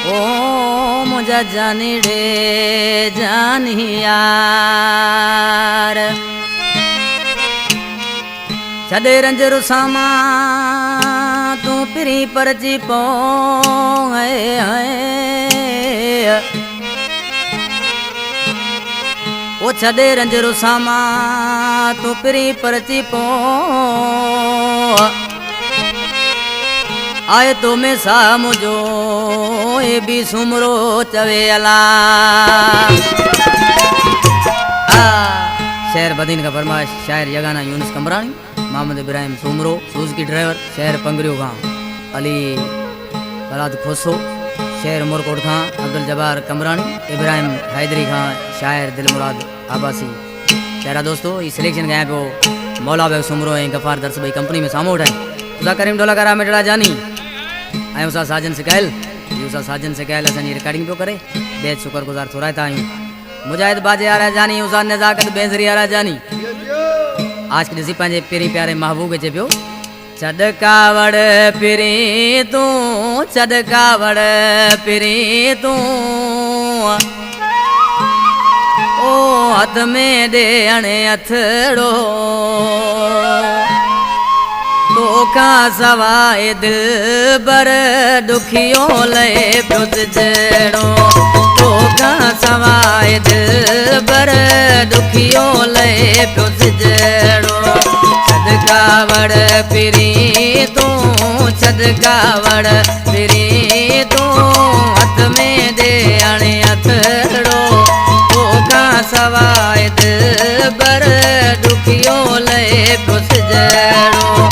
ओ मुझा जानी रे जानी यार छदे रंज रुसामा तू पिरी परची पो ओ छदे रंज रुसामा तू पिरी परची पो आए तो में सा मुझो ए भी सुमरो चवे अला शहर बदीन का फरमाइश शायर यगाना यूनुस कमरानी मोहम्मद इब्राहिम सुमरो सुजुकी ड्राइवर शहर पंगरियो गांव अली बलाद खोसो शहर उमरकोट खां अब्दुल जब्बार कमरानी इब्राहिम हैदरी खां शायर दिल मुराद आबासी प्यारा दोस्तों ये सिलेक्शन गया पे मौला बेग सुमरो ऐं गफ़ार दर्स भाई कंपनी में सामो उठाई उसा करीम ढोला करा मिटड़ा जानी ऐं उसा साजन सिकायल उसा साजन सिकायल असांजी रिकॉर्डिंग पियो करे बेहद शुक्रगुजार थोराता आहियूं मुजाहिद बाजे आरा जानी उसा नज़ाकत बेज़री आरा जानी आज के दिसी पंहिंजे पहिरीं प्यारे महबूब चे पियो छॾ कावड़ पिरी तूं छॾ कावड़ पिरी तूं ओ हथ में ॾियण हथड़ो तोखा सवाए दिल बर दुखियो लए पियो जड़ो तोखा सवाए दिल बर दुखियो लए पियो जड़ो छॾ कावड़ पिरी तूं छॾ कावड़ पिरी तूं हथ में ॾियण हथड़ो तोखा सवाए दिल बर दुखियो लए पियो जड़ो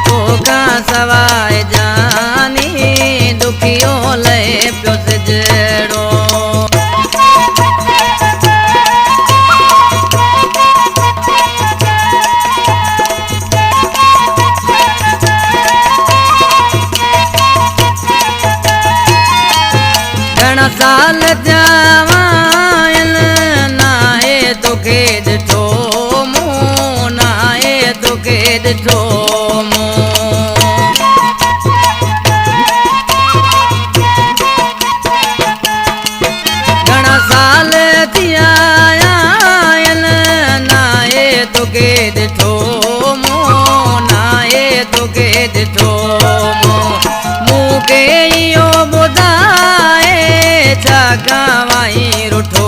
तोखा सवाए जानी दुखियो लए पियो जड़ो घणा साल जवायल नाहे तोखे ॾिठो मूं नाहे तोखे ॾिठो घणा साल थी आयल नाहे तोखे ॾिठो मूं नाहे तोखे ॾिठो मूंखे इहो ॿुधाए छा खावाई रुठो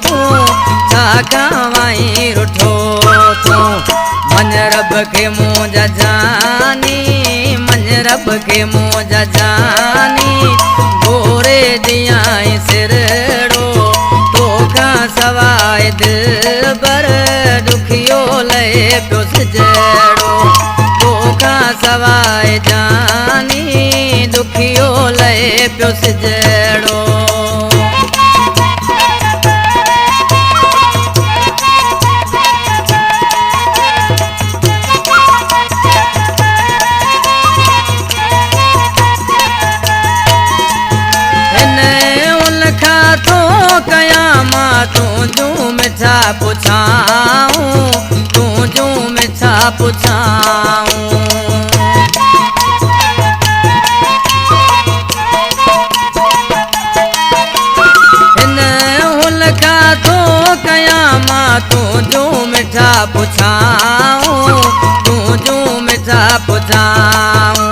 तूं छा खावाई रुठो तूं मन रब खे मुंहिंजा जानी मन रब खे मुंहिंजा जानी गोरे ॾियाई सिरड़ो तोखा सवाए दिल बर दुखियो लए पियो जड़ो तोखा सवाए जानी दुखियो लए पियो जड़ो तूं जूं मिठा पुछाऊं तूं जूं मिठा पुछाऊं हिन हुल खां थो कयां मां तूं जूं मिठा पुछाऊं तूं जूं मिठा पुछाऊं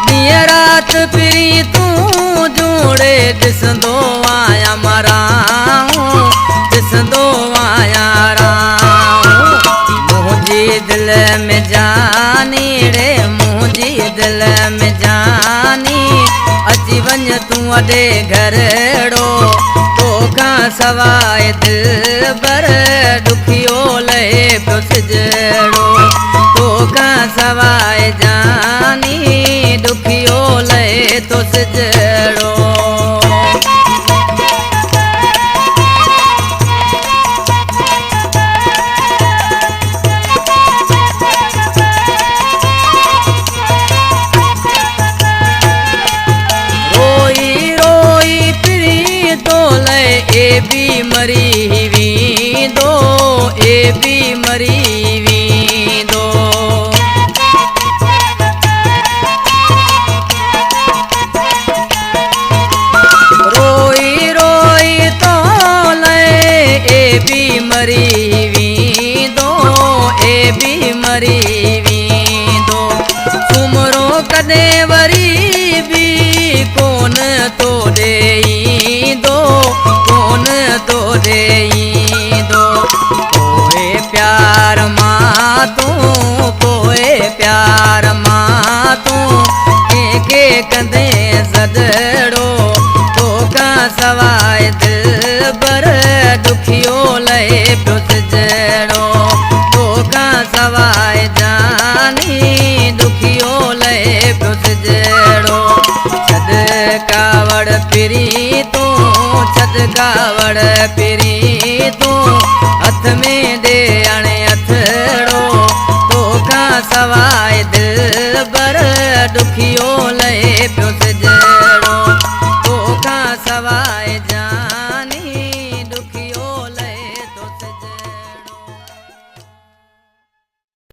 ॾींहं राति पिरी तूं जोड़े ॾिसंदो आहियां मराऊं ॾिसंदो आहियां राऊं मुंहिंजी दिल में जानी रे मुंहिंजी दिल में जानी अची वञ तूं वॾे घरड़ो तोखा सवाए दिल बर दुखियो लए पियो जड़ो तोखा सवाए जानी दुखियो लए तो जड़ो ए भी मरी वींदो ए भी मरी वींदो मरी वेंदो ए बि मरी वेंदो सुमरो कॾहिं वरी बि कोन तो ॾेईंदो कोन तो ॾेईंदो पोइ प्यार मां तूं पोइ प्यार मां तूं कंहिंखे कंदे सदड़ो तोखां सवाइ दिलबर दुखियो लहे पियो सिजड़ो तोखां सवाइ जानी दुखियो लहे पियो सिजड़ो छॾ कावड़ फिरी तूं छॾ कावड़ फिरी तूं हथ में ॾे हाणे हथड़ो तोखां सवाइ दिलबर दुखियो लहे पियो